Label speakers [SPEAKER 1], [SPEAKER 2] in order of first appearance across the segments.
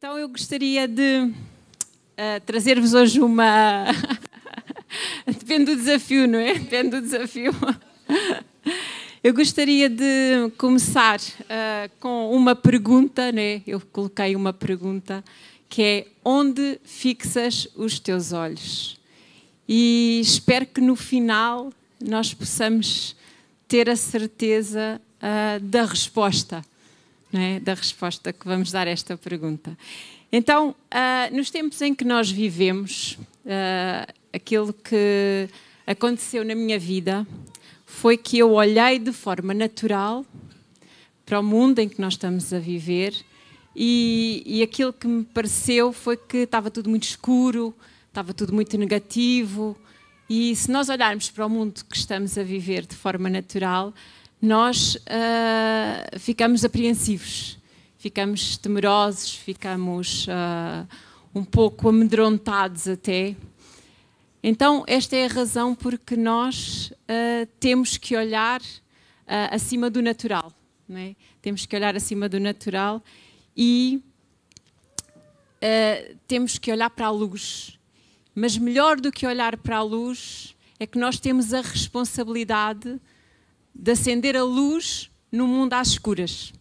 [SPEAKER 1] Então eu gostaria de trazer-vos hoje uma... Depende do desafio, não é? Depende do desafio. Eu gostaria de começar com uma pergunta, né? Eu coloquei uma pergunta, que é: onde fixas os teus olhos? E espero que no final nós possamos ter a certeza da resposta, não é? Da resposta que vamos dar a esta pergunta. Então, nos tempos em que nós vivemos, aquilo que aconteceu na minha vida foi que eu olhei de forma natural para o mundo em que nós estamos a viver e aquilo que me pareceu foi que estava tudo muito escuro, estava tudo muito negativo, e se nós olharmos para o mundo que estamos a viver de forma natural, nós ficamos apreensivos, ficamos temerosos, ficamos um pouco amedrontados até. Então, esta é a razão porque nós temos que olhar acima do natural, não é? Temos que olhar acima do natural e temos que olhar para a luz. Mas melhor do que olhar para a luz é que nós temos a responsabilidade de acender a luz no mundo às escuras.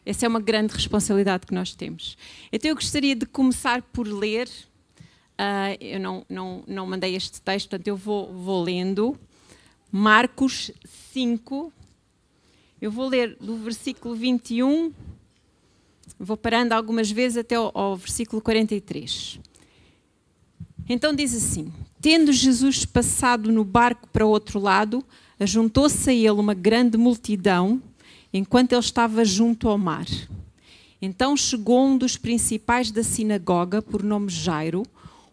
[SPEAKER 1] Essa é uma grande responsabilidade que nós temos. Então eu gostaria de começar por ler. Eu não mandei este texto, portanto eu vou lendo. Marcos 5. Eu vou ler do versículo 21. Vou parando algumas vezes até ao versículo 43. Então diz assim: tendo Jesus passado no barco para o outro lado, ajuntou-se a ele uma grande multidão, enquanto ele estava junto ao mar. Então chegou um dos principais da sinagoga, por nome Jairo,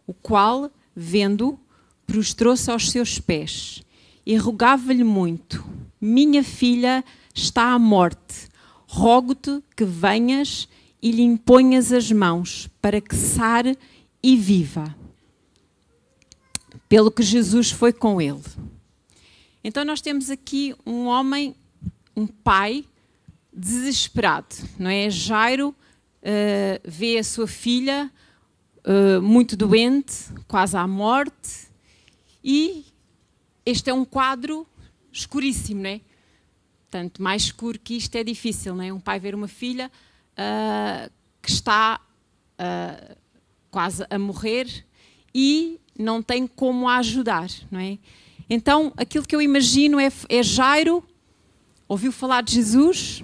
[SPEAKER 1] o qual, vendo, prostrou-se aos seus pés e rogava-lhe muito: minha filha está à morte, rogo-te que venhas e lhe imponhas as mãos, para que sare e viva. Pelo que Jesus foi com ele. Então nós temos aqui um homem, um pai, desesperado, não é? Jairo vê a sua filha muito doente, quase à morte, e este é um quadro escuríssimo, não é? Portanto, mais escuro que isto é difícil, não é? Um pai ver uma filha que está quase a morrer e não tem como a ajudar, não é? Então, aquilo que eu imagino é Jairo ouviu falar de Jesus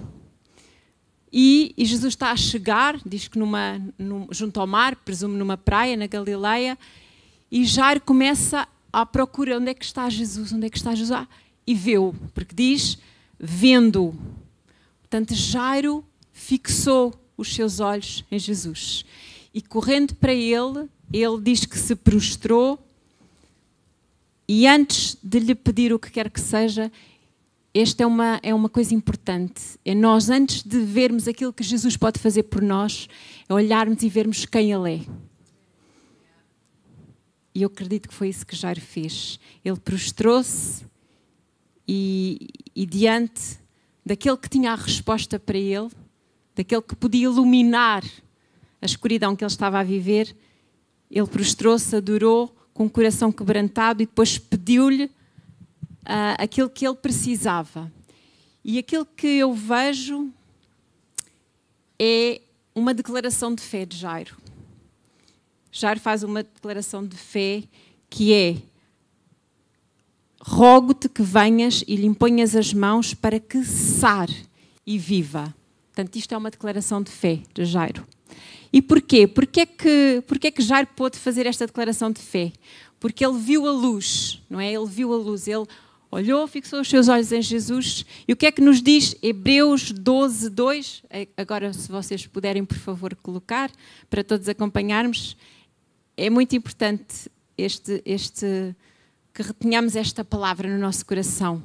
[SPEAKER 1] e Jesus está a chegar, diz que junto ao mar, presumo numa praia, na Galileia, e Jairo começa à procura: onde é que está Jesus? Onde é que está Jesus? E vê-o, porque diz, vendo. Portanto, Jairo fixou os seus olhos em Jesus. E correndo para ele diz que se prostrou e antes de lhe pedir o que quer que seja, esta é uma coisa importante. É nós, antes de vermos aquilo que Jesus pode fazer por nós, é olharmos e vermos quem Ele é. E eu acredito que foi isso que Jairo fez. Ele prostrou-se e diante daquele que tinha a resposta para ele, daquele que podia iluminar a escuridão que ele estava a viver, ele prostrou-se, adorou com o coração quebrantado e depois pediu-lhe aquilo que ele precisava. E aquilo que eu vejo é uma declaração de fé de Jairo. Jairo faz uma declaração de fé que é: rogo-te que venhas e lhe imponhas as mãos para que sare e viva. Portanto, isto é uma declaração de fé de Jairo. E porquê? Porquê é que Jairo pôde fazer esta declaração de fé? Porque ele viu a luz, não é? Ele viu a luz, ele olhou, fixou os seus olhos em Jesus. E o que é que nos diz Hebreus 12, 2? Agora, se vocês puderem, por favor, colocar, para todos acompanharmos. É muito importante que retenhamos esta palavra no nosso coração.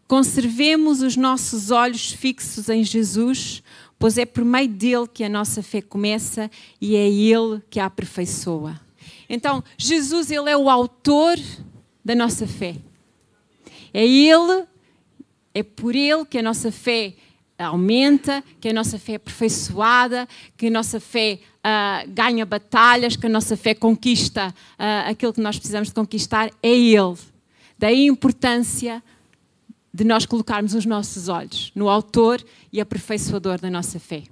[SPEAKER 1] Conservemos os nossos olhos fixos em Jesus, pois é por meio dele que a nossa fé começa e é ele que a aperfeiçoa. Então, Jesus, ele é o autor da nossa fé. É por ele que a nossa fé aumenta, que a nossa fé é aperfeiçoada, que a nossa fé ganha batalhas, que a nossa fé conquista aquilo que nós precisamos de conquistar, é Ele. Daí a importância de nós colocarmos os nossos olhos no autor e aperfeiçoador da nossa fé.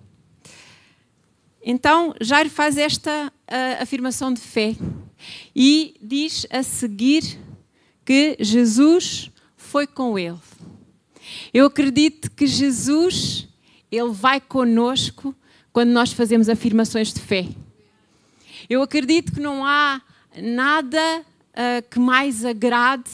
[SPEAKER 1] Então, Jairo faz esta afirmação de fé e diz a seguir que Jesus foi com ele. Eu acredito que Jesus, ele vai conosco quando nós fazemos afirmações de fé. Eu acredito que não há nada que mais agrade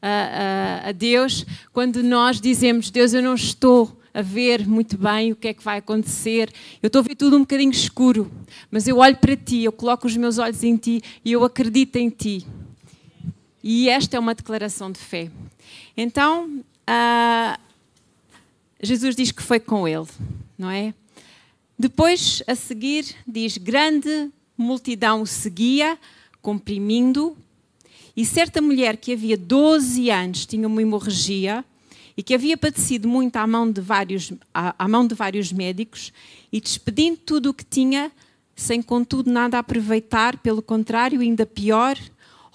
[SPEAKER 1] a Deus quando nós dizemos: Deus, eu não estou a ver muito bem o que é que vai acontecer, eu estou a ver tudo um bocadinho escuro, mas eu olho para ti, eu coloco os meus olhos em ti e eu acredito em ti. E esta é uma declaração de fé. Então, Jesus diz que foi com ele, não é? Depois, a seguir, diz: grande multidão o seguia, comprimindo, e certa mulher que havia 12 anos tinha uma hemorragia e que havia padecido muito à mão de vários médicos e despedindo tudo o que tinha, sem contudo nada aproveitar, pelo contrário, ainda pior,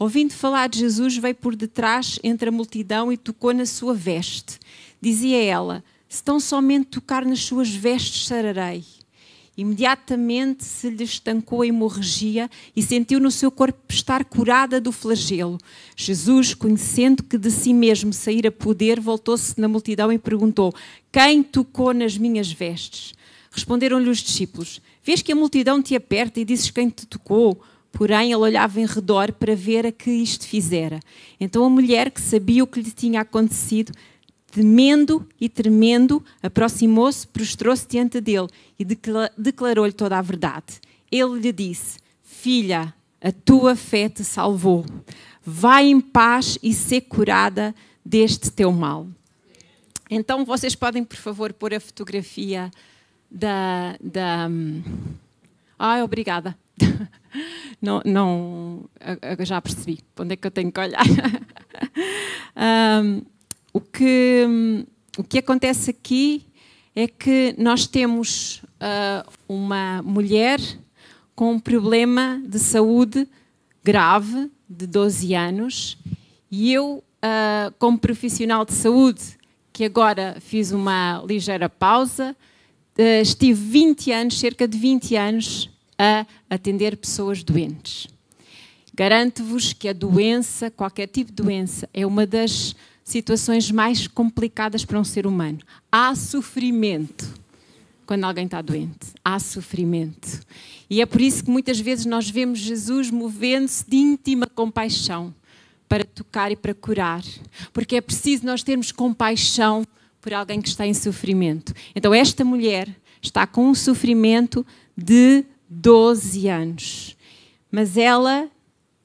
[SPEAKER 1] ouvindo falar de Jesus, veio por detrás entre a multidão e tocou na sua veste. Dizia ela: se tão somente tocar nas suas vestes, sararei. Imediatamente se lhe estancou a hemorragia e sentiu no seu corpo estar curada do flagelo. Jesus, conhecendo que de si mesmo saíra poder, voltou-se na multidão e perguntou: quem tocou nas minhas vestes? Responderam-lhe os discípulos: vês que a multidão te aperta e dizes quem te tocou? Porém, ele olhava em redor para ver a que isto fizera. Então a mulher, que sabia o que lhe tinha acontecido, temendo e tremendo, aproximou-se, prostrou-se diante dele e declarou-lhe toda a verdade. Ele lhe disse: filha, a tua fé te salvou. Vai em paz e ser curada deste teu mal. Então vocês podem, por favor, pôr a fotografia da... obrigada. Não, já percebi. Onde é que eu tenho que olhar? O que acontece aqui é que nós temos uma mulher com um problema de saúde grave, de 12 anos, e eu, como profissional de saúde, que agora fiz uma ligeira pausa, estive 20 anos, cerca de 20 anos, a atender pessoas doentes. Garanto-vos que a doença, qualquer tipo de doença, é uma das situações mais complicadas para um ser humano. Há sofrimento quando alguém está doente. Há sofrimento. E é por isso que muitas vezes nós vemos Jesus movendo-se de íntima compaixão para tocar e para curar. Porque é preciso nós termos compaixão por alguém que está em sofrimento. Então esta mulher está com um sofrimento de 12 anos. Mas ela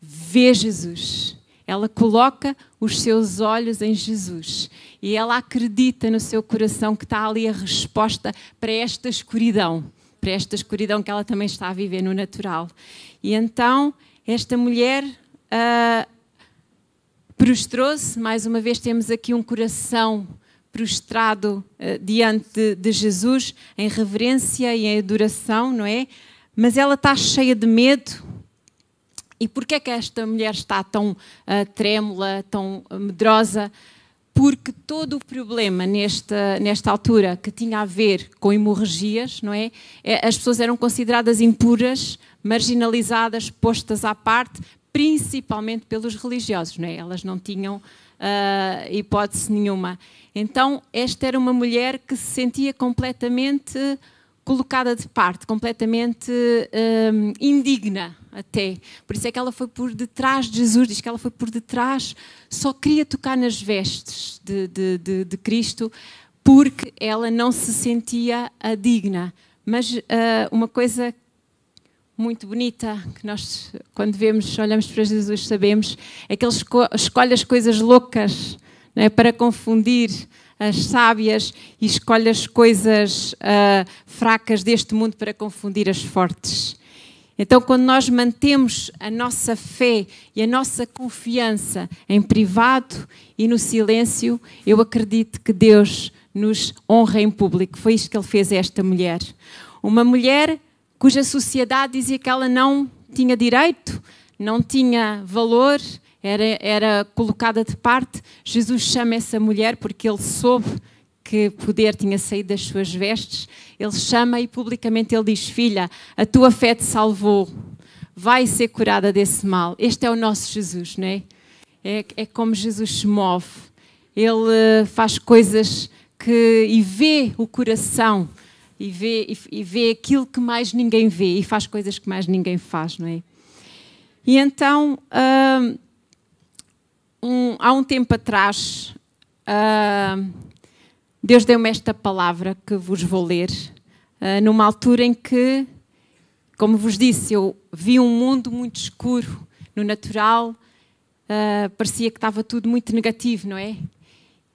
[SPEAKER 1] vê Jesus. Ela coloca os seus olhos em Jesus e ela acredita no seu coração que está ali a resposta para esta escuridão que ela também está a viver no natural. E então esta mulher prostrou-se, mais uma vez temos aqui um coração prostrado diante de Jesus, em reverência e em adoração, não é? Mas ela está cheia de medo. E porquê é que esta mulher está tão trêmula, tão medrosa? Porque todo o problema nesta altura que tinha a ver com hemorragias, não é? As pessoas eram consideradas impuras, marginalizadas, postas à parte, principalmente pelos religiosos, não é? Elas não tinham hipótese nenhuma. Então, esta era uma mulher que se sentia completamente colocada de parte, completamente indigna até. Por isso é que ela foi por detrás de Jesus, diz que ela foi por detrás, só queria tocar nas vestes de Cristo, porque ela não se sentia digna. Mas uma coisa muito bonita que nós, quando olhamos para Jesus, sabemos, é que ele escolhe as coisas loucas, não é, para confundir as sábias e escolhe as coisas fracas deste mundo para confundir as fortes. Então, quando nós mantemos a nossa fé e a nossa confiança em privado e no silêncio, eu acredito que Deus nos honra em público. Foi isto que ele fez a esta mulher. Uma mulher cuja sociedade dizia que ela não tinha direito, não tinha valor, era colocada de parte. Jesus chama essa mulher porque ele soube que poder tinha saído das suas vestes. Ele chama e publicamente ele diz: filha, a tua fé te salvou, vai ser curada desse mal. Este é o nosso Jesus, não é? É como Jesus se move. Ele faz coisas e vê o coração, e vê aquilo que mais ninguém vê, e faz coisas que mais ninguém faz, não é? E então, há um tempo atrás, Deus deu-me esta palavra que vos vou ler, numa altura em que, como vos disse, eu vi um mundo muito escuro no natural, parecia que estava tudo muito negativo, não é?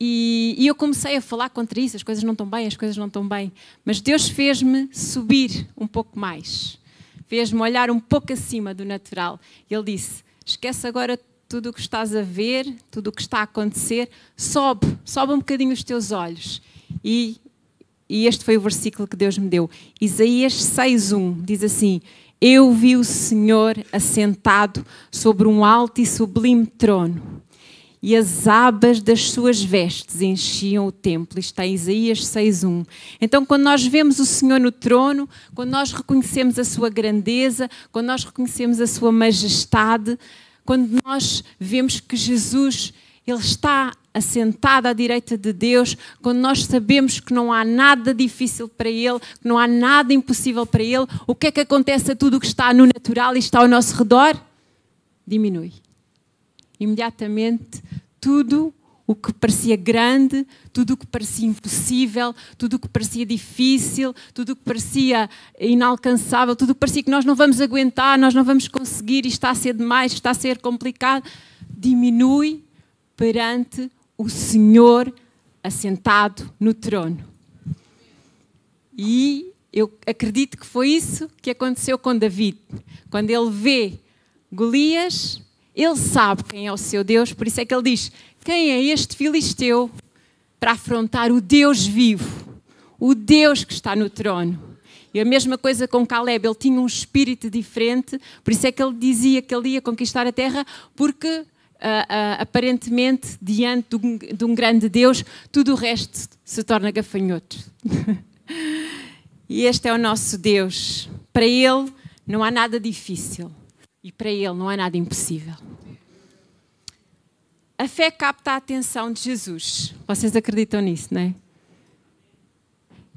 [SPEAKER 1] E eu comecei a falar contra isso, as coisas não estão bem, as coisas não estão bem. Mas Deus fez-me subir um pouco mais, fez-me olhar um pouco acima do natural. Ele disse: esquece agora tudo o que estás a ver, tudo o que está a acontecer, sobe um bocadinho os teus olhos. E este foi o versículo que Deus me deu. Isaías 6:1 diz assim: eu vi o Senhor assentado sobre um alto e sublime trono, e as abas das suas vestes enchiam o templo. Isto está em Isaías 6:1. Então, quando nós vemos o Senhor no trono, quando nós reconhecemos a sua grandeza, quando nós reconhecemos a sua majestade, quando nós vemos que Jesus, Ele está assentado à direita de Deus, quando nós sabemos que não há nada difícil para Ele, que não há nada impossível para Ele, o que é que acontece a tudo o que está no natural e está ao nosso redor? Diminui. Imediatamente, tudo o que parecia grande, tudo o que parecia impossível, tudo o que parecia difícil, tudo o que parecia inalcançável, tudo o que parecia que nós não vamos aguentar, nós não vamos conseguir, isto está a ser demais, está a ser complicado, diminui perante o Senhor assentado no trono. E eu acredito que foi isso que aconteceu com David. Quando ele vê Golias, ele sabe quem é o seu Deus, por isso é que ele diz: quem é este filisteu para afrontar o Deus vivo, o Deus que está no trono? E a mesma coisa com Caleb, ele tinha um espírito diferente, por isso é que ele dizia que ele ia conquistar a terra, porque aparentemente, diante de um grande Deus, tudo o resto se torna gafanhoto. E este é o nosso Deus. Para Ele não há nada difícil. E para Ele não há nada impossível. A fé capta a atenção de Jesus. Vocês acreditam nisso, não é?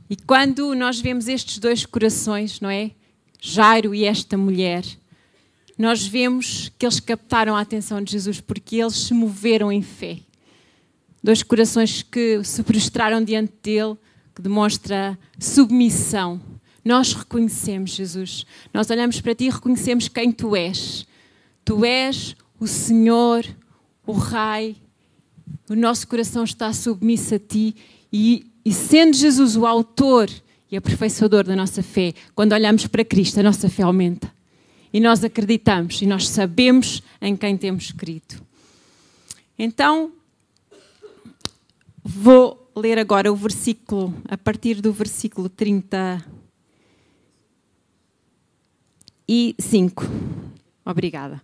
[SPEAKER 1] E quando nós vemos estes dois corações, não é? Jairo e esta mulher, nós vemos que eles captaram a atenção de Jesus porque eles se moveram em fé. Dois corações que se prostraram diante dele, que demonstra submissão. Nós reconhecemos, Jesus. Nós olhamos para ti e reconhecemos quem tu és. Tu és o Senhor, o Rei. O nosso coração está submisso a ti. E sendo Jesus o autor e aperfeiçoador da nossa fé, quando olhamos para Cristo, a nossa fé aumenta. E nós acreditamos e nós sabemos em quem temos crido. Então, vou ler agora o versículo, a partir do versículo 35. Obrigada.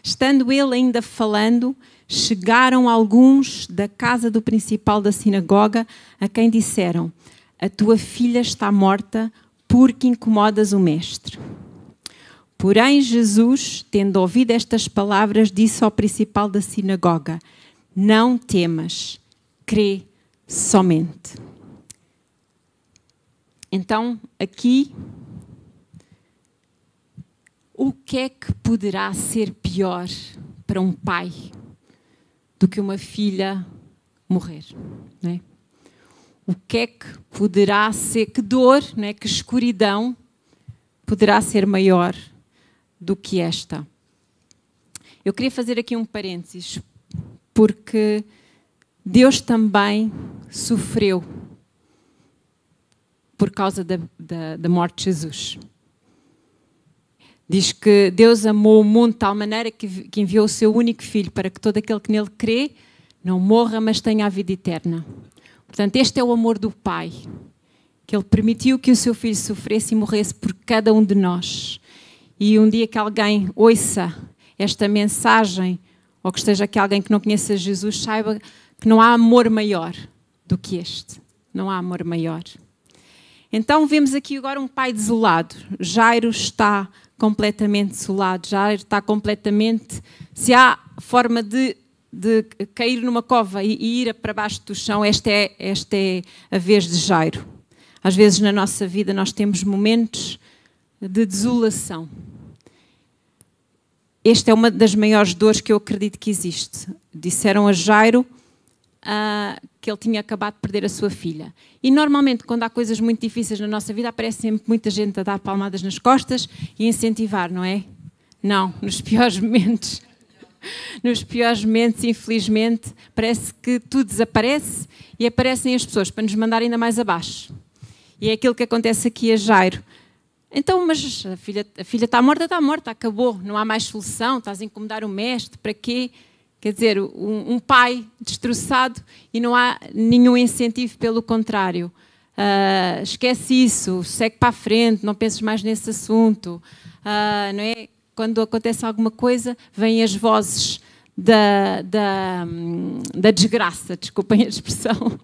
[SPEAKER 1] Estando ele ainda falando, chegaram alguns da casa do principal da sinagoga, a quem disseram: a tua filha está morta, porque incomodas o mestre. Porém, Jesus, tendo ouvido estas palavras, disse ao principal da sinagoga: não temas, crê somente. Então, aqui, o que é que poderá ser pior para um pai do que uma filha morrer? Não é? O que é que poderá ser, que dor, não é? Que escuridão poderá ser maior do que esta? Eu queria fazer aqui um parênteses, porque Deus também sofreu por causa da morte de Jesus. Diz que Deus amou o mundo de tal maneira que enviou o seu único filho para que todo aquele que nele crê não morra, mas tenha a vida eterna. Portanto, este é o amor do Pai, que Ele permitiu que o seu Filho sofresse e morresse por cada um de nós. E um dia que alguém ouça esta mensagem, ou que esteja aqui alguém que não conheça Jesus, saiba que não há amor maior do que este. Não há amor maior. Então vemos aqui agora um pai desolado. Jairo está completamente desolado. Jairo está completamente... Se há forma de cair numa cova e ir para baixo do chão, esta é a vez de Jairo. Às vezes na nossa vida nós temos momentos de desolação. Esta é uma das maiores dores que eu acredito que existe. Disseram a Jairo que ele tinha acabado de perder a sua filha. E normalmente, quando há coisas muito difíceis na nossa vida, aparece sempre muita gente a dar palmadas nas costas e a incentivar, não é? Não, nos piores momentos. Nos piores momentos, infelizmente, parece que tudo desaparece e aparecem as pessoas para nos mandar ainda mais abaixo. E é aquilo que acontece aqui a Jairo. Então, mas a filha está morta, acabou, não há mais solução, estás a incomodar o mestre, para quê? Quer dizer, um pai destroçado e não há nenhum incentivo, pelo contrário. Esquece isso, segue para a frente, não penses mais nesse assunto. Não é? Quando acontece alguma coisa, vêm as vozes da desgraça, desculpem a expressão,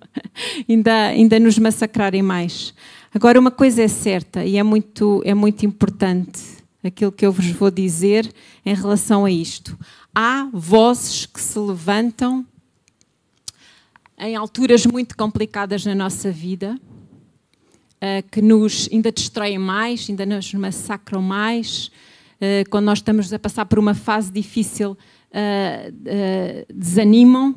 [SPEAKER 1] ainda nos massacrarem mais. Agora, uma coisa é certa e é muito importante aquilo que eu vos vou dizer em relação a isto. Há vozes que se levantam em alturas muito complicadas na nossa vida, que nos ainda destroem mais, ainda nos massacram mais. Quando nós estamos a passar por uma fase difícil, desanimam.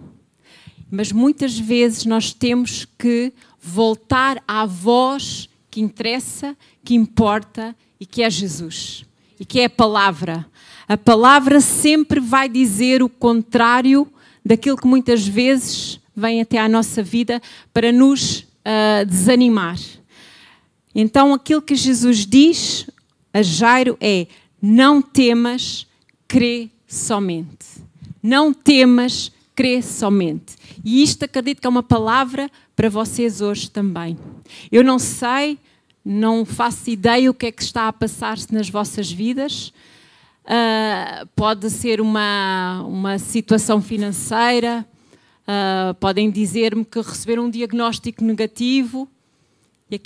[SPEAKER 1] Mas muitas vezes nós temos que voltar à voz que interessa, que importa e que é Jesus. E que é a palavra. A palavra sempre vai dizer o contrário daquilo que muitas vezes vem até à nossa vida para nos desanimar. Então aquilo que Jesus diz a Jairo é: não temas, crê somente. Não temas, crê somente. E isto acredito que é uma palavra para vocês hoje também. Eu não sei, não faço ideia o que é que está a passar-se nas vossas vidas. Pode ser uma situação financeira, podem dizer-me que receberam um diagnóstico negativo. E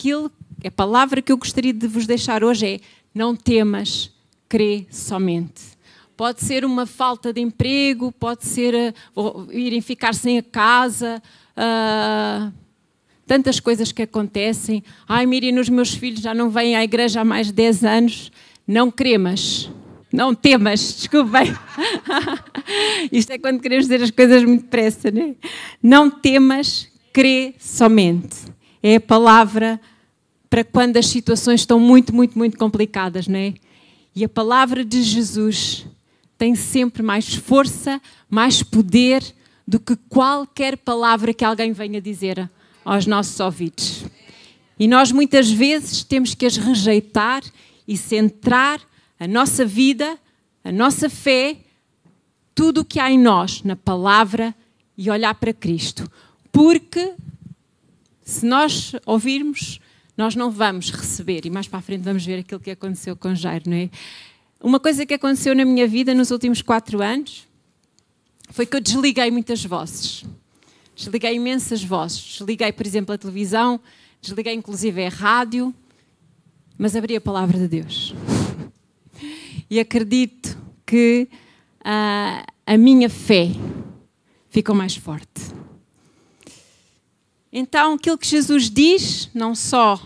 [SPEAKER 1] a palavra que eu gostaria de vos deixar hoje é: não temas, crê somente. Pode ser uma falta de emprego, pode ser irem ficar sem a casa, tantas coisas que acontecem. Ai, Miriam, os meus filhos já não vêm à igreja há mais de 10 anos. Não cremas, não temas, desculpem. Isto é quando queremos dizer as coisas muito depressa, não é? Não temas, crê somente. É a palavra para quando as situações estão muito, muito, muito complicadas, não é? E a palavra de Jesus tem sempre mais força, mais poder do que qualquer palavra que alguém venha dizer aos nossos ouvidos. E nós muitas vezes temos que as rejeitar e centrar a nossa vida, a nossa fé, tudo o que há em nós, na palavra, e olhar para Cristo. Porque se nós ouvirmos, nós não vamos receber. E mais para a frente vamos ver aquilo que aconteceu com Jairo, não é? Uma coisa que aconteceu na minha vida nos últimos 4 anos foi que eu desliguei muitas vozes. Desliguei imensas vozes. Desliguei, por exemplo, a televisão, desliguei inclusive a rádio, mas abri a palavra de Deus. E acredito que a minha fé ficou mais forte. Então, aquilo que Jesus diz, não só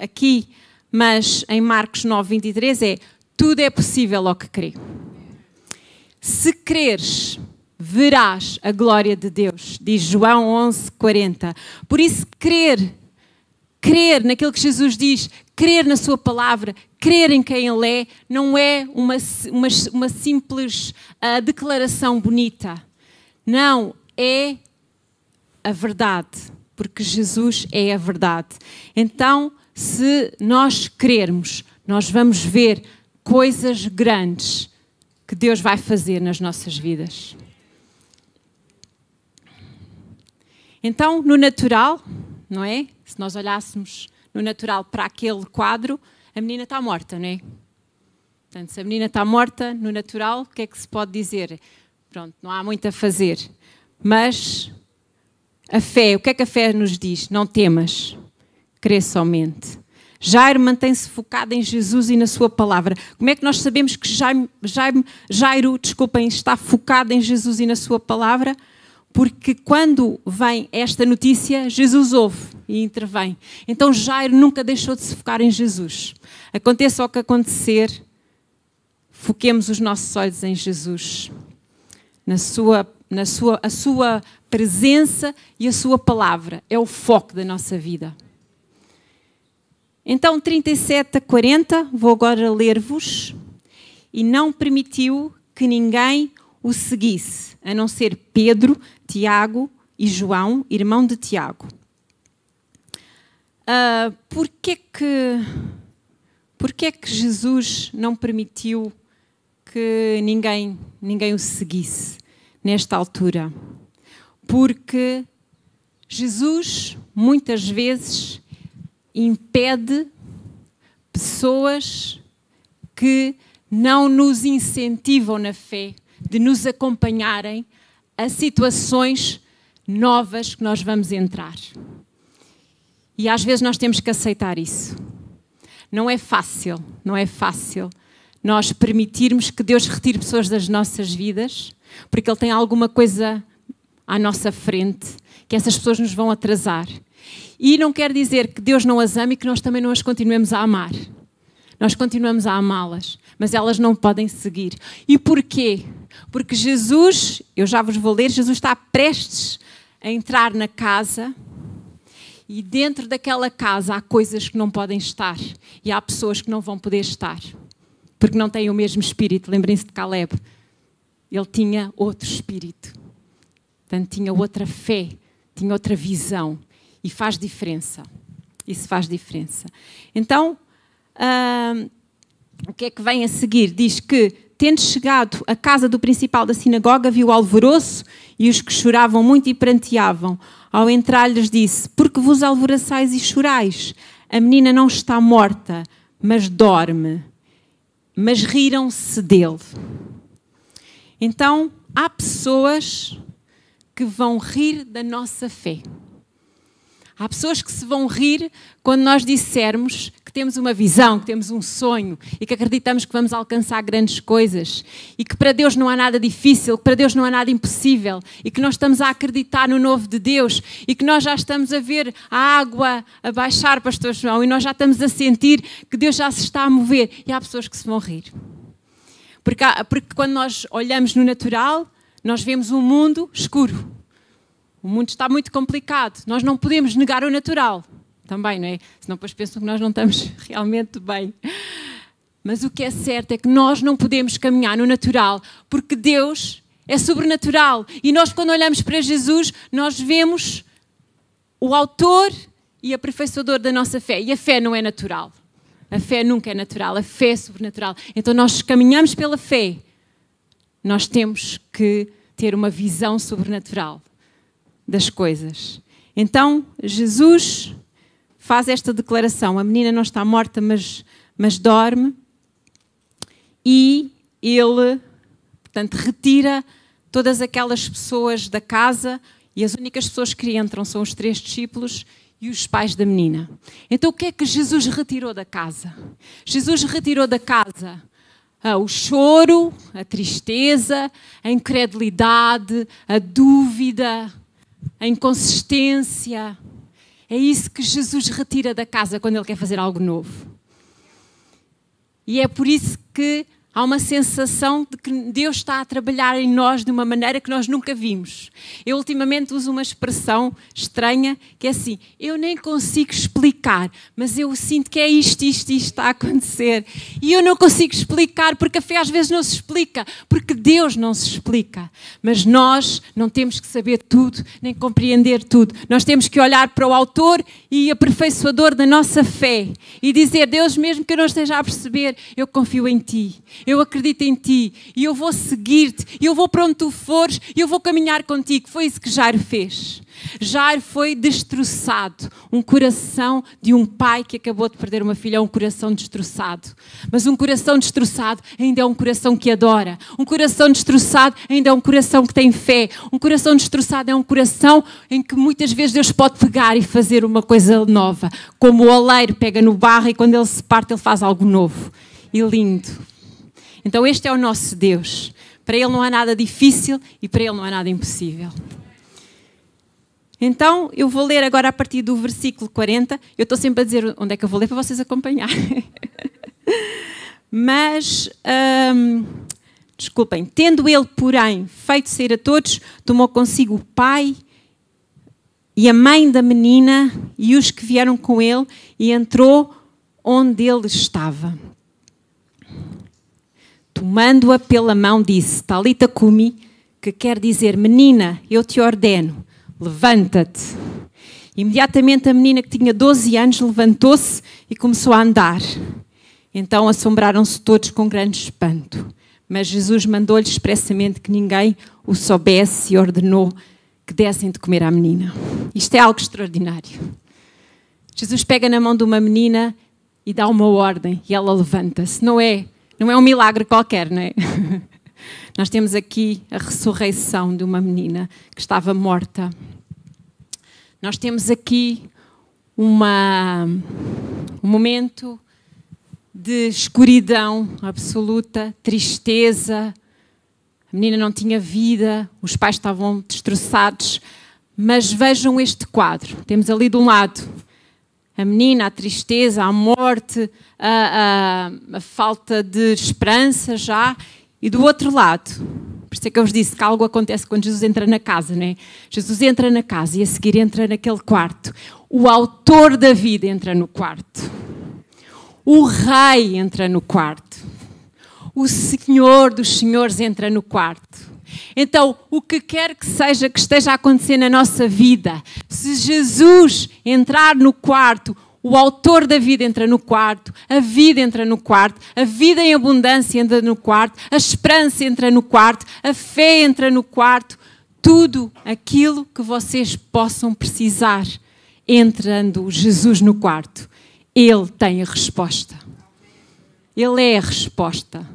[SPEAKER 1] aqui, mas em Marcos 9:23, é: tudo é possível ao que crê. Se creres, verás a glória de Deus, diz João 11:40. Por isso, crer naquilo que Jesus diz, crer na sua palavra, crer em quem Ele é, não é uma simples declaração bonita. Não, é a verdade, porque Jesus é a verdade. Então, se nós crermos, nós vamos ver coisas grandes que Deus vai fazer nas nossas vidas. Então, no natural, não é? Se nós olhássemos no natural para aquele quadro, a menina está morta, não é? Portanto, se a menina está morta, no natural, o que é que se pode dizer? Pronto, não há muito a fazer. Mas a fé, o que é que a fé nos diz? Não temas, crê somente. Jairo mantém-se focado em Jesus e na sua palavra. Como é que nós sabemos que Jairo, está focado em Jesus e na sua palavra? Porque quando vem esta notícia, Jesus ouve e intervém. Então Jairo nunca deixou de se focar em Jesus. Aconteça o que acontecer, foquemos os nossos olhos em Jesus. A sua presença e a sua palavra é o foco da nossa vida. Então, 37 a 40, vou agora ler-vos. E não permitiu que ninguém o seguisse, a não ser Pedro, Tiago e João, irmão de Tiago. Porquê que Jesus não permitiu que ninguém o seguisse nesta altura? Porque Jesus, muitas vezes, impede pessoas que não nos incentivam na fé de nos acompanharem a situações novas que nós vamos entrar. E às vezes nós temos que aceitar isso. Não é fácil nós permitirmos que Deus retire pessoas das nossas vidas, porque Ele tem alguma coisa à nossa frente, que essas pessoas nos vão atrasar. E não quer dizer que Deus não as ame e que nós também não as continuemos a amar. Nós continuamos a amá-las, mas elas não podem seguir. E porquê? Porque Jesus, eu já vos vou ler, Jesus está prestes a entrar na casa e dentro daquela casa há coisas que não podem estar e há pessoas que não vão poder estar, porque não têm o mesmo espírito. Lembrem-se de Caleb. Ele tinha outro espírito, portanto tinha outra fé, tinha outra visão. E faz diferença. Isso faz diferença. Então, o que é que vem a seguir? Diz que, tendo chegado à casa do principal da sinagoga, viu o alvoroço e os que choravam muito e pranteavam. Ao entrar, lhes disse: por que vos alvoroçais e chorais? A menina não está morta, mas dorme. Mas riram-se dele. Então, há pessoas que vão rir da nossa fé. Há pessoas que se vão rir quando nós dissermos que temos uma visão, que temos um sonho e que acreditamos que vamos alcançar grandes coisas e que para Deus não há nada difícil, que para Deus não há nada impossível e que nós estamos a acreditar no novo de Deus e que nós já estamos a ver a água a baixar, pastor João, e nós já estamos a sentir que Deus já se está a mover. E há pessoas que se vão rir. Porque quando nós olhamos no natural, nós vemos um mundo escuro. O mundo está muito complicado. Nós não podemos negar o natural. Também, não é? Senão depois pensam que nós não estamos realmente bem. Mas o que é certo é que nós não podemos caminhar no natural, porque Deus é sobrenatural. E nós, quando olhamos para Jesus, nós vemos o autor e aperfeiçoador da nossa fé. E a fé não é natural. A fé nunca é natural. A fé é sobrenatural. Então nós caminhamos pela fé. Nós temos que ter uma visão sobrenatural das coisas. Então, Jesus faz esta declaração: a menina não está morta, mas dorme, e ele, portanto, retira todas aquelas pessoas da casa, e as únicas pessoas que entram são os 3 discípulos e os pais da menina. Então, o que é que Jesus retirou da casa? Jesus retirou da casa o choro, a tristeza, a incredulidade, a dúvida, a inconsistência. É isso que Jesus retira da casa quando Ele quer fazer algo novo. E é por isso que há uma sensação de que Deus está a trabalhar em nós de uma maneira que nós nunca vimos. Eu ultimamente uso uma expressão estranha que é assim: eu nem consigo explicar, mas eu sinto que é isto está a acontecer. E eu não consigo explicar, porque a fé às vezes não se explica, porque Deus não se explica. Mas nós não temos que saber tudo, nem compreender tudo. Nós temos que olhar para o autor e aperfeiçoador da nossa fé e dizer: Deus, mesmo que eu não esteja a perceber, eu confio em Ti. eu acredito em ti e eu vou seguir-te, e eu vou para onde tu fores e eu vou caminhar contigo. Foi isso que Jairo fez. Jairo foi destroçado. Um coração de um pai que acabou de perder uma filha é um coração destroçado. Mas um coração destroçado ainda é um coração que adora. Um coração destroçado ainda é um coração que tem fé. Um coração destroçado é um coração em que muitas vezes Deus pode pegar e fazer uma coisa nova. Como o oleiro pega no barro e quando ele se parte ele faz algo novo e lindo. Então este é o nosso Deus. Para Ele não há nada difícil e para Ele não há nada impossível. Então, eu vou ler agora a partir do versículo 40. Eu estou sempre a dizer onde é que eu vou ler para vocês acompanharem. Mas, desculpem, tendo ele, porém, feito sair a todos, tomou consigo o pai e a mãe da menina e os que vieram com ele e entrou onde ele estava. Tomando-a pela mão, disse, Talita cumi, que quer dizer, menina, eu te ordeno, levanta-te. Imediatamente a menina que tinha 12 anos levantou-se e começou a andar. Então assombraram-se todos com grande espanto. Mas Jesus mandou-lhes expressamente que ninguém o soubesse e ordenou que dessem de comer à menina. Isto é algo extraordinário. Jesus pega na mão de uma menina e dá uma ordem e ela levanta-se. Não é um milagre qualquer, não é? Nós temos aqui a ressurreição de uma menina que estava morta. Nós temos aqui um momento de escuridão absoluta, tristeza. A menina não tinha vida, os pais estavam destroçados. Mas vejam este quadro. Temos ali de um lado a menina, a tristeza, a morte, a falta de esperança já. E do outro lado, por isso é que eu vos disse que algo acontece quando Jesus entra na casa, não é? Jesus entra na casa e a seguir entra naquele quarto. O autor da vida entra no quarto. O rei entra no quarto. O Senhor dos senhores entra no quarto. Então, o que quer que seja que esteja a acontecer na nossa vida, se Jesus entrar no quarto, o autor da vida entra no quarto, a vida entra no quarto, a vida em abundância entra no quarto, a esperança entra no quarto, a fé entra no quarto, tudo aquilo que vocês possam precisar, entrando Jesus no quarto, Ele tem a resposta. Ele é a resposta,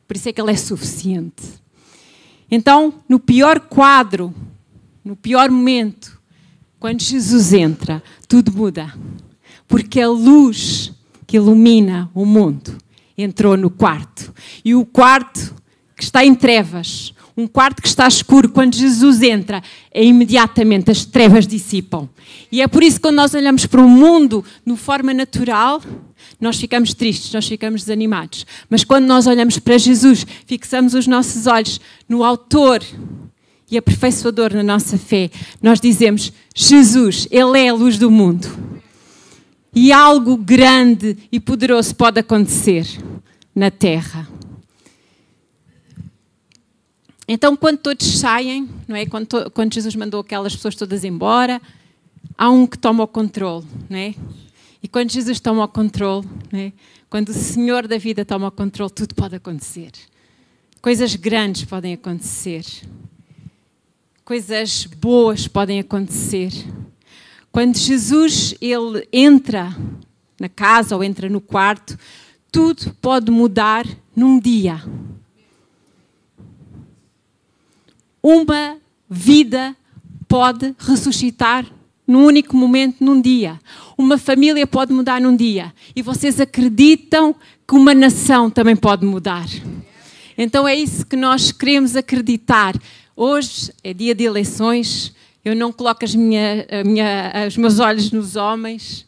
[SPEAKER 1] por isso é que Ele é suficiente. Então, no pior quadro, no pior momento, quando Jesus entra, tudo muda. Porque a luz que ilumina o mundo entrou no quarto. E o quarto que está em trevas, um quarto que está escuro, quando Jesus entra, imediatamente as trevas dissipam. E é por isso que quando nós olhamos para o mundo de forma natural, nós ficamos tristes, nós ficamos desanimados. Mas quando nós olhamos para Jesus, fixamos os nossos olhos no autor e aperfeiçoador na nossa fé, nós dizemos, Jesus, Ele é a luz do mundo. E algo grande e poderoso pode acontecer na terra. Então, quando todos saem, não é? Quando Jesus mandou aquelas pessoas todas embora, há um que toma o controle, não é? E quando Jesus toma o controle, não é? Quando o Senhor da vida toma o controle, tudo pode acontecer. Coisas grandes podem acontecer. Coisas boas podem acontecer. Quando Jesus ele entra na casa ou entra no quarto, tudo pode mudar num dia. Uma vida pode ressuscitar num único momento, num dia. Uma família pode mudar num dia. E vocês acreditam que uma nação também pode mudar. Então é isso que nós queremos acreditar. Hoje é dia de eleições. Eu não coloco os meus olhos nos homens,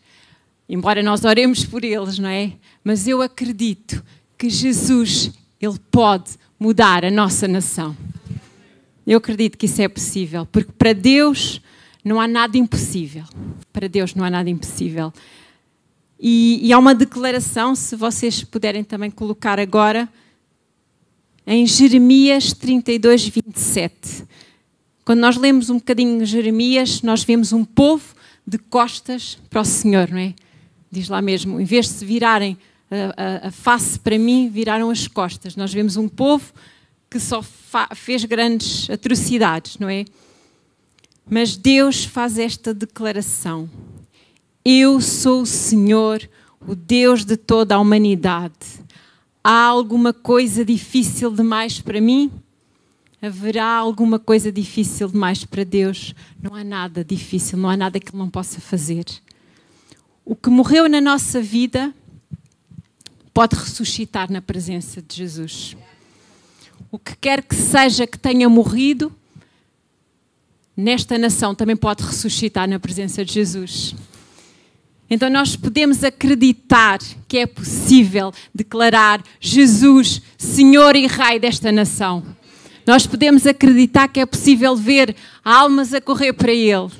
[SPEAKER 1] embora nós oremos por eles, não é? Mas eu acredito que Jesus, Ele pode mudar a nossa nação. Eu acredito que isso é possível, porque para Deus não há nada impossível. Para Deus não há nada impossível. E há uma declaração, se vocês puderem também colocar agora, em Jeremias 32, 27. Quando nós lemos um bocadinho Jeremias, nós vemos um povo de costas para o Senhor, não é? Diz lá mesmo, em vez de se virarem a face para mim, viraram as costas. Nós vemos um povo que só fez grandes atrocidades, não é? Mas Deus faz esta declaração: eu sou o Senhor, o Deus de toda a humanidade. Há alguma coisa difícil demais para mim? Haverá alguma coisa difícil demais para Deus? Não há nada difícil, não há nada que Ele não possa fazer. O que morreu na nossa vida pode ressuscitar na presença de Jesus. O que quer que seja que tenha morrido nesta nação também pode ressuscitar na presença de Jesus. Então nós podemos acreditar que é possível declarar Jesus, Senhor e Rei desta nação. Nós podemos acreditar que é possível ver almas a correr para Ele.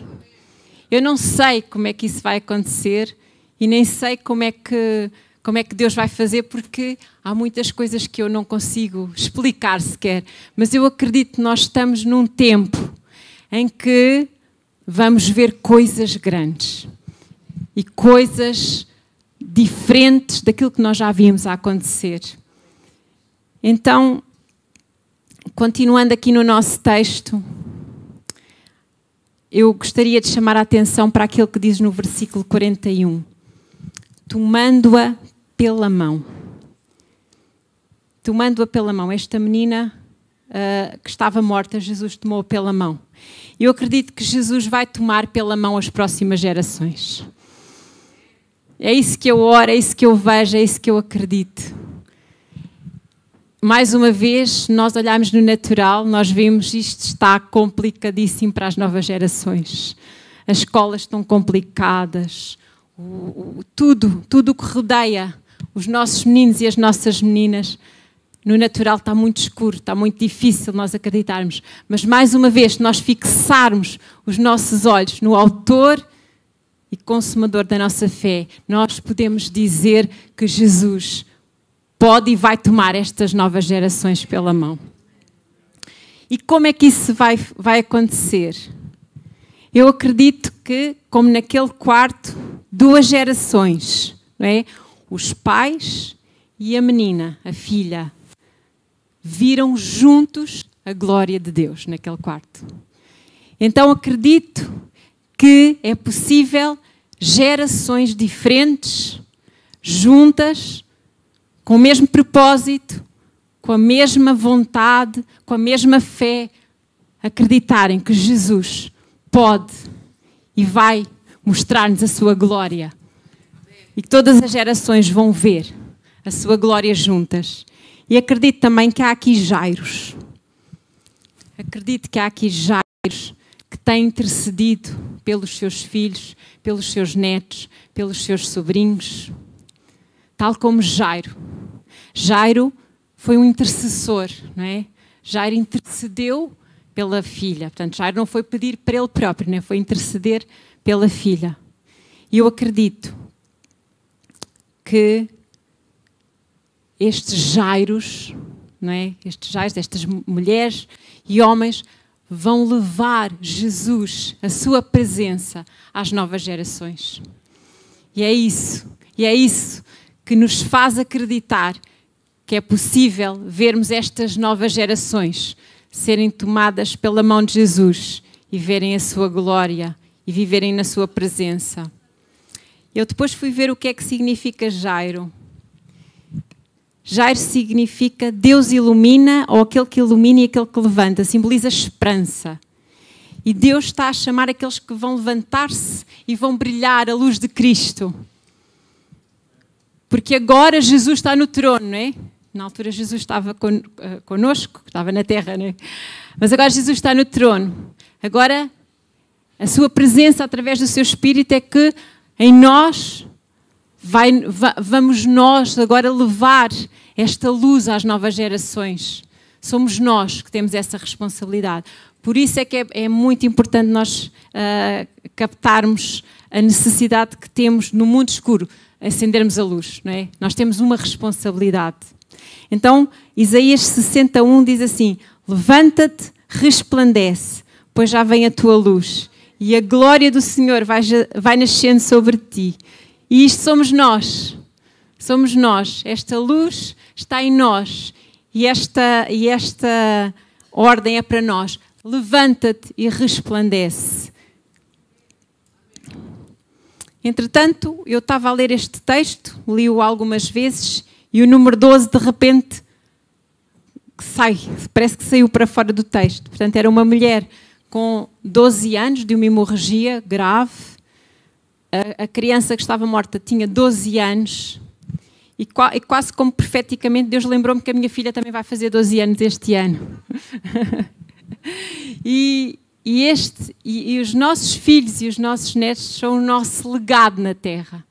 [SPEAKER 1] Eu não sei como é que isso vai acontecer e nem sei como é que Deus vai fazer, porque há muitas coisas que eu não consigo explicar sequer. Mas eu acredito que nós estamos num tempo em que vamos ver coisas grandes e coisas diferentes daquilo que nós já vimos a acontecer. Então, continuando aqui no nosso texto, eu gostaria de chamar a atenção para aquilo que diz no versículo 41. Tomando-a pela mão. Tomando-a pela mão. Esta menina que estava morta, Jesus tomou-a pela mão. Eu acredito que Jesus vai tomar pela mão as próximas gerações. É isso que eu oro, é isso que eu vejo, é isso que eu acredito. Mais uma vez, nós olhamos no natural, nós vemos isto está complicadíssimo para as novas gerações. As escolas estão complicadas, tudo o que rodeia os nossos meninos e as nossas meninas, no natural está muito escuro, está muito difícil nós acreditarmos. Mas mais uma vez, se nós fixarmos os nossos olhos no Autor e Consumador da nossa fé, nós podemos dizer que Jesus pode e vai tomar estas novas gerações pela mão. E como é que isso vai acontecer? Eu acredito que, como naquele quarto, 2 gerações, não é? Os pais e a menina, a filha, viram juntos a glória de Deus naquele quarto. Então acredito que é possível gerações diferentes, juntas, com o mesmo propósito, com a mesma vontade, com a mesma fé, acreditarem que Jesus pode e vai mostrar-nos a sua glória. E que todas as gerações vão ver a sua glória juntas. E acredito também que há aqui Jairos. Acredito que há aqui Jairos que têm intercedido pelos seus filhos, pelos seus netos, pelos seus sobrinhos. Tal como Jairo. Jairo foi um intercessor, não é? Jairo intercedeu pela filha. Portanto, Jairo não foi pedir para ele próprio, não é? Foi interceder pela filha. E eu acredito que estes Jairos, não é? Estes Jairos, estas mulheres e homens vão levar Jesus, a sua presença, às novas gerações. E é isso que nos faz acreditar que é possível vermos estas novas gerações serem tomadas pela mão de Jesus e verem a sua glória e viverem na sua presença. Eu depois fui ver o que é que significa Jairo. Jairo significa Deus ilumina, ou aquele que ilumina e aquele que levanta, simboliza esperança. E Deus está a chamar aqueles que vão levantar-se e vão brilhar a luz de Cristo. Porque agora Jesus está no trono, não é? Na altura Jesus estava connosco, estava na terra, não é? Mas agora Jesus está no trono. Agora a sua presença através do seu Espírito é que em nós vamos nós agora levar esta luz às novas gerações. Somos nós que temos essa responsabilidade. Por isso é que é muito importante nós captarmos a necessidade que temos no mundo escuro, acendermos a luz, não é? Nós temos uma responsabilidade. Então, Isaías 61 diz assim: levanta-te, resplandece, pois já vem a tua luz, e a glória do Senhor vai nascendo sobre ti. E isto somos nós. somos nós. Esta luz está em nós. E esta ordem é para nós. Levanta-te e resplandece. Entretanto, eu estava a ler este texto, li-o algumas vezes, e o número 12, de repente, parece que saiu para fora do texto. Portanto, era uma mulher com 12 anos, de uma hemorragia grave. A criança que estava morta tinha 12 anos. E quase como profeticamente, Deus lembrou-me que a minha filha também vai fazer 12 anos este ano. E os nossos filhos e os nossos netos são o nosso legado na Terra.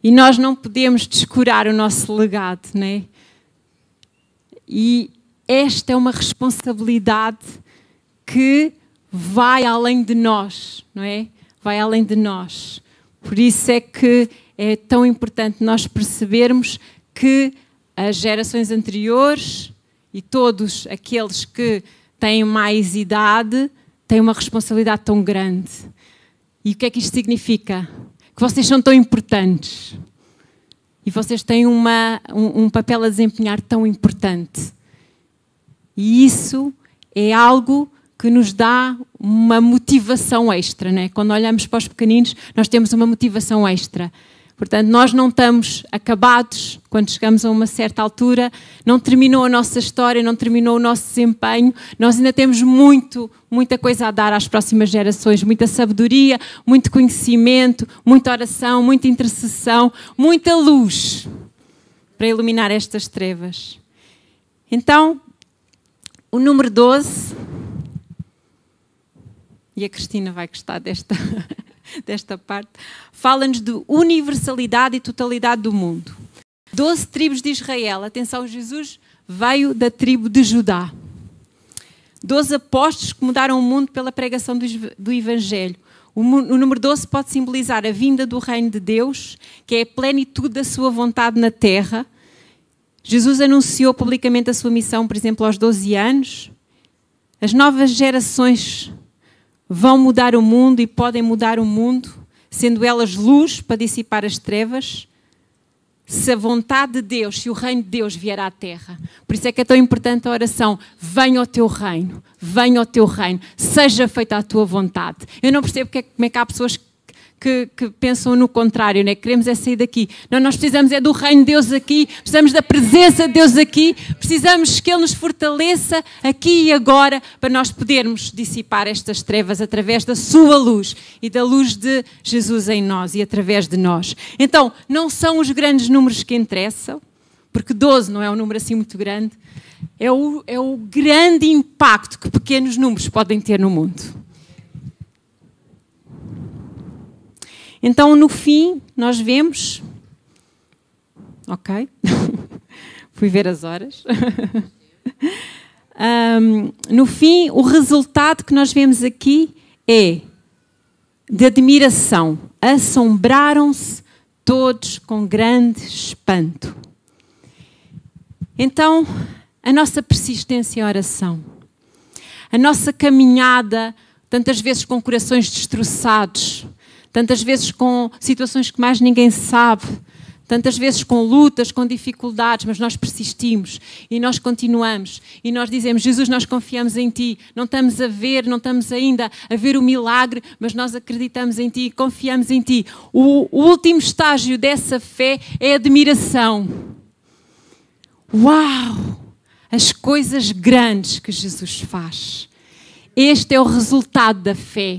[SPEAKER 1] E nós não podemos descurar o nosso legado, não é? E esta é uma responsabilidade que vai além de nós, não é? Vai além de nós. Por isso é que é tão importante nós percebermos que as gerações anteriores e todos aqueles que têm mais idade têm uma responsabilidade tão grande. E o que é que isto significa? Que vocês são tão importantes. E vocês têm um papel a desempenhar tão importante. E isso é algo que nos dá uma motivação extra, né? Quando olhamos para os pequeninos, nós temos uma motivação extra. Portanto, nós não estamos acabados quando chegamos a uma certa altura, não terminou a nossa história, não terminou o nosso desempenho, nós ainda temos muita coisa a dar às próximas gerações, muita sabedoria, muito conhecimento, muita oração, muita intercessão, muita luz para iluminar estas trevas. Então, o número 12, e a Cristina vai gostar desta parte, fala-nos de universalidade e totalidade do mundo. 12 tribos de Israel. Atenção, Jesus veio da tribo de Judá. 12 apóstolos que mudaram o mundo pela pregação do Evangelho. O número 12 pode simbolizar a vinda do reino de Deus, que é a plenitude da sua vontade na terra. Jesus anunciou publicamente a sua missão, por exemplo, aos 12 anos. As novas gerações vão mudar o mundo e podem mudar o mundo, sendo elas luz para dissipar as trevas, se a vontade de Deus, se o reino de Deus vier à terra. Por isso é que é tão importante a oração: venha ao teu reino, seja feita a tua vontade. Eu não percebo como é que há pessoas que pensam no contrário, né? Queremos é sair daqui. Não, nós precisamos é do reino de Deus aqui, precisamos da presença de Deus aqui, precisamos que Ele nos fortaleça aqui e agora para nós podermos dissipar estas trevas através da sua luz e da luz de Jesus em nós e através de nós. Então, não são os grandes números que interessam, porque 12 não é um número assim muito grande, é o grande impacto que pequenos números podem ter no mundo. Então, no fim, nós vemos... Ok. Fui ver as horas. No fim, o resultado que nós vemos aqui é de admiração. Assombraram-se todos com grande espanto. Então, a nossa persistência em oração, a nossa caminhada, tantas vezes com corações destroçados, tantas vezes com situações que mais ninguém sabe, tantas vezes com lutas, com dificuldades, mas nós persistimos e nós continuamos e nós dizemos: Jesus, nós confiamos em Ti, não estamos ainda a ver o milagre, mas nós acreditamos em Ti, confiamos em Ti. O último estágio dessa fé é a admiração. Uau! As coisas grandes que Jesus faz. Este é o resultado da fé.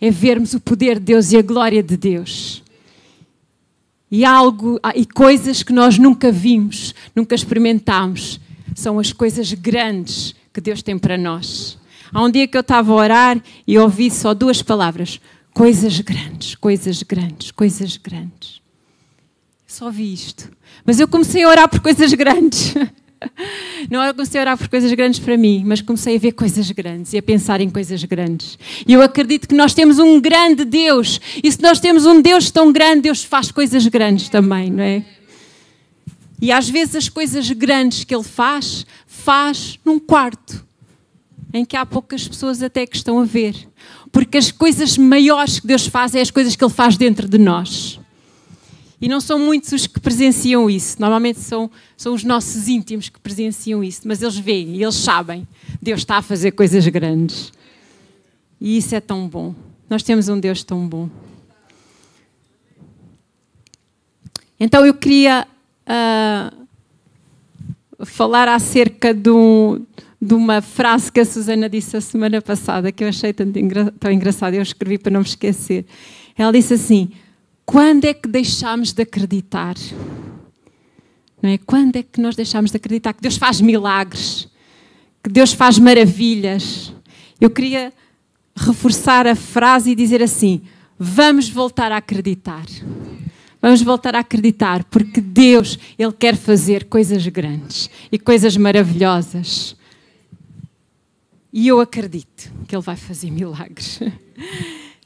[SPEAKER 1] É vermos o poder de Deus e a glória de Deus. E coisas que nós nunca vimos, nunca experimentámos, são as coisas grandes que Deus tem para nós. Há um dia que eu estava a orar e ouvi só 2 palavras: coisas grandes, coisas grandes, coisas grandes. Só vi isto. Mas eu comecei a orar por coisas grandes. Não comecei a orar por coisas grandes para mim, mas comecei a ver coisas grandes e a pensar em coisas grandes. E eu acredito que nós temos um grande Deus. E se nós temos um Deus tão grande, Deus faz coisas grandes também, não é? E às vezes as coisas grandes que Ele faz num quarto, em que há poucas pessoas até que estão a ver. Porque as coisas maiores que Deus faz é as coisas que Ele faz dentro de nós. E não são muitos os que presenciam isso. Normalmente são os nossos íntimos que presenciam isso. Mas eles veem e eles sabem. Deus está a fazer coisas grandes. E isso é tão bom. Nós temos um Deus tão bom. Então eu queria falar acerca de uma frase que a Susana disse a semana passada, que eu achei tão engraçada. Eu escrevi para não me esquecer. Ela disse assim: quando é que deixámos de acreditar? Não é? Quando é que nós deixámos de acreditar que Deus faz milagres, que Deus faz maravilhas? Eu queria reforçar a frase e dizer assim: vamos voltar a acreditar. Vamos voltar a acreditar, porque Deus, Ele quer fazer coisas grandes e coisas maravilhosas. E eu acredito que Ele vai fazer milagres.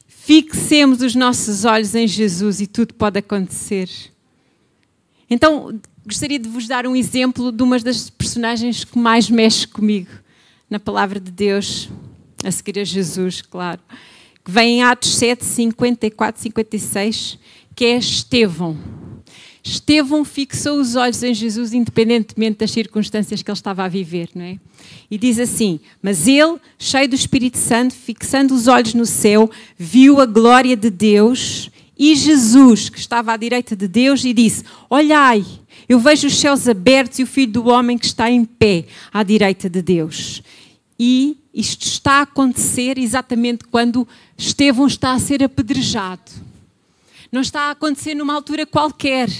[SPEAKER 1] Fixemos os nossos olhos em Jesus e tudo pode acontecer. Então, gostaria de vos dar um exemplo de uma das personagens que mais mexe comigo na palavra de Deus, a seguir a Jesus, claro, que vem em Atos 7, 54, 56, que é Estevão. Estevão fixou os olhos em Jesus independentemente das circunstâncias que ele estava a viver, não é? E diz assim: mas ele, cheio do Espírito Santo, fixando os olhos no céu, viu a glória de Deus e Jesus, que estava à direita de Deus, e disse: olhai, eu vejo os céus abertos e o Filho do Homem que está em pé à direita de Deus. E isto está a acontecer exatamente quando Estevão está a ser apedrejado. Não está a acontecer numa altura qualquer.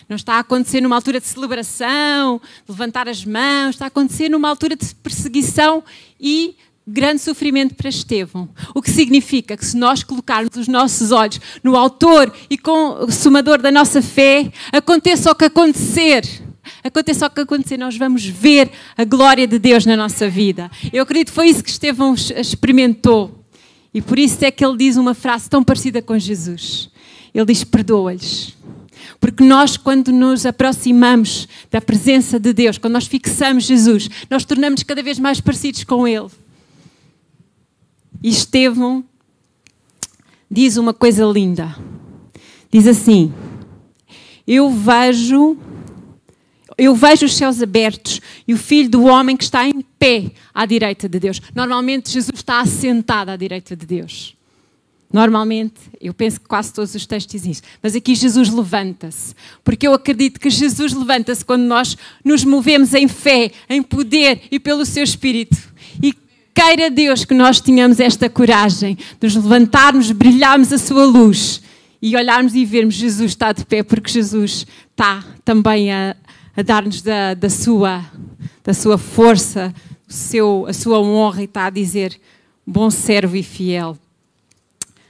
[SPEAKER 1] Não está a acontecer numa altura de celebração, de levantar as mãos. Está a acontecer numa altura de perseguição e grande sofrimento para Estevão. O que significa que se nós colocarmos os nossos olhos no autor e consumador da nossa fé, aconteça o que acontecer, nós vamos ver a glória de Deus na nossa vida. Eu acredito que foi isso que Estevão experimentou. E por isso é que ele diz uma frase tão parecida com Jesus. Ele diz: perdoa-lhes. Porque nós, quando nos aproximamos da presença de Deus, quando nós fixamos Jesus, nós tornamos-nos cada vez mais parecidos com Ele. E Estevão diz uma coisa linda. Diz assim: eu vejo os céus abertos e o Filho do Homem que está em pé à direita de Deus. Normalmente Jesus está assentado à direita de Deus. Normalmente, eu penso que quase todos os textos dizem isso. Mas aqui Jesus levanta-se. Porque eu acredito que Jesus levanta-se quando nós nos movemos em fé, em poder e pelo seu Espírito. E queira Deus que nós tenhamos esta coragem de nos levantarmos, brilharmos a sua luz e olharmos e vermos Jesus está de pé, porque Jesus está também a dar-nos da sua força, a sua honra, e está a dizer: bom servo e fiel.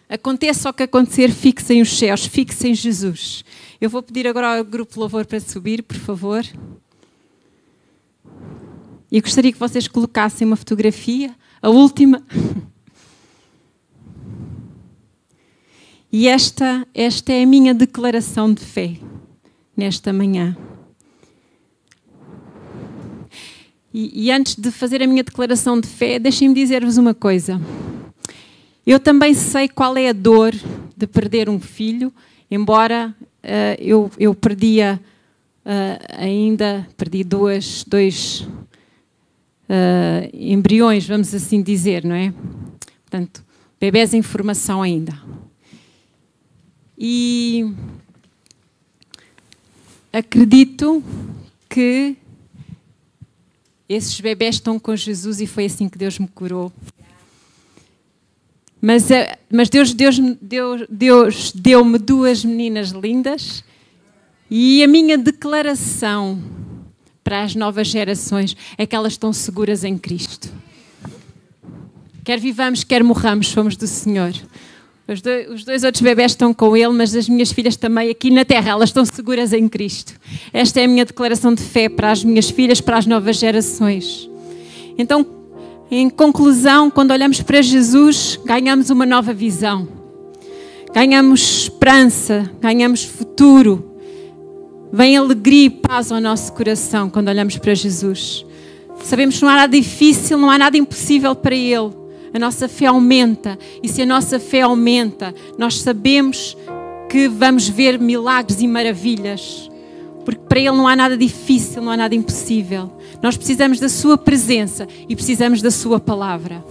[SPEAKER 1] Aconteça o que acontecer, fixem os céus, fixem Jesus. Eu vou pedir agora ao grupo de louvor para subir, por favor. E gostaria que vocês colocassem uma fotografia, a última. E esta é a minha declaração de fé, nesta manhã. E antes de fazer a minha declaração de fé, deixem-me dizer-vos uma coisa. Eu também sei qual é a dor de perder um filho, embora eu perdi dois embriões, vamos assim dizer, não é? Portanto, bebés em formação ainda. E acredito que esses bebés estão com Jesus e foi assim que Deus me curou. Mas Deus deu-me duas meninas lindas e a minha declaração para as novas gerações é que elas estão seguras em Cristo. Quer vivamos, quer morramos, somos do Senhor. Os dois outros bebés estão com Ele, mas as minhas filhas também aqui na terra, elas estão seguras em Cristo. Esta é a minha declaração de fé para as minhas filhas, para as novas gerações. Então, em conclusão, quando olhamos para Jesus, ganhamos uma nova visão. Ganhamos esperança, ganhamos futuro. Vem alegria e paz ao nosso coração quando olhamos para Jesus. Sabemos que não há nada difícil, não há nada impossível para Ele. A nossa fé aumenta. E se a nossa fé aumenta, nós sabemos que vamos ver milagres e maravilhas, porque para Ele não há nada difícil, não há nada impossível. Nós precisamos da sua presença e precisamos da sua palavra.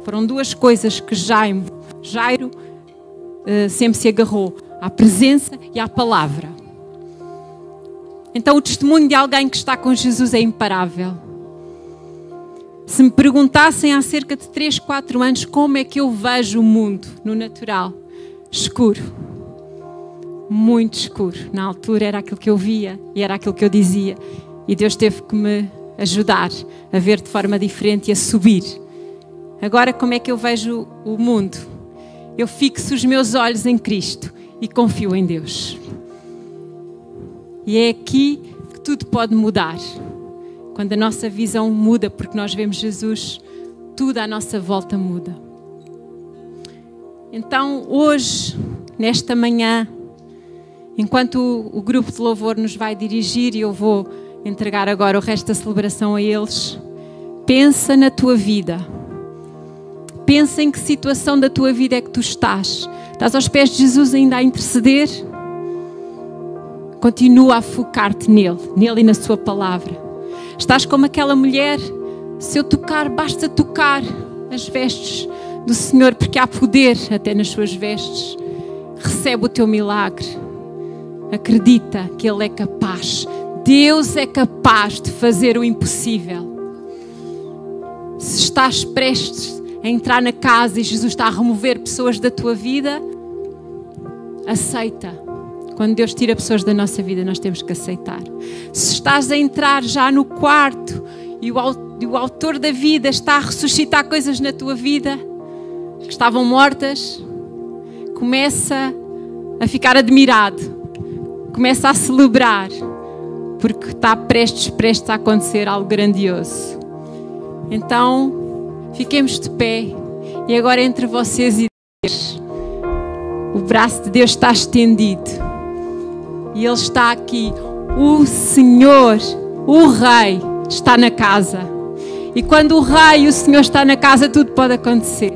[SPEAKER 1] Foram duas coisas que Jairo sempre se agarrou, à presença e à palavra. Então o testemunho de alguém que está com Jesus é imparável. Se me perguntassem há cerca de 3, 4 anos como é que eu vejo o mundo no natural, escuro, muito escuro. Na altura era aquilo que eu via e era aquilo que eu dizia. E Deus teve que me ajudar a ver de forma diferente e a subir. Agora como é que eu vejo o mundo? Eu fixo os meus olhos em Cristo e confio em Deus. E é aqui que tudo pode mudar. Quando a nossa visão muda, porque nós vemos Jesus, tudo à nossa volta muda. Então, hoje, nesta manhã, enquanto o grupo de louvor nos vai dirigir e eu vou entregar agora o resto da celebração a eles, pensa na tua vida. Pensa em que situação da tua vida é que tu estás. Estás aos pés de Jesus ainda a interceder? Continua a focar-te nele e na sua palavra. Estás como aquela mulher, se eu tocar, basta tocar as vestes do Senhor, porque há poder até nas suas vestes. Recebe o teu milagre. Acredita que Ele é capaz. Deus é capaz de fazer o impossível. Se estás prestes a entrar na casa e Jesus está a remover pessoas da tua vida, aceita. Quando Deus tira pessoas da nossa vida, nós temos que aceitar. Se estás a entrar já no quarto e o autor da vida está a ressuscitar coisas na tua vida que estavam mortas, começa a ficar admirado, começa a celebrar, porque está prestes a acontecer algo grandioso. Então, fiquemos de pé e agora entre vocês e Deus, o braço de Deus está estendido. E Ele está aqui. O Senhor, o Rei, está na casa. E quando o Rei e o Senhor está na casa, tudo pode acontecer.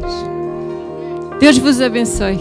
[SPEAKER 1] Deus vos abençoe.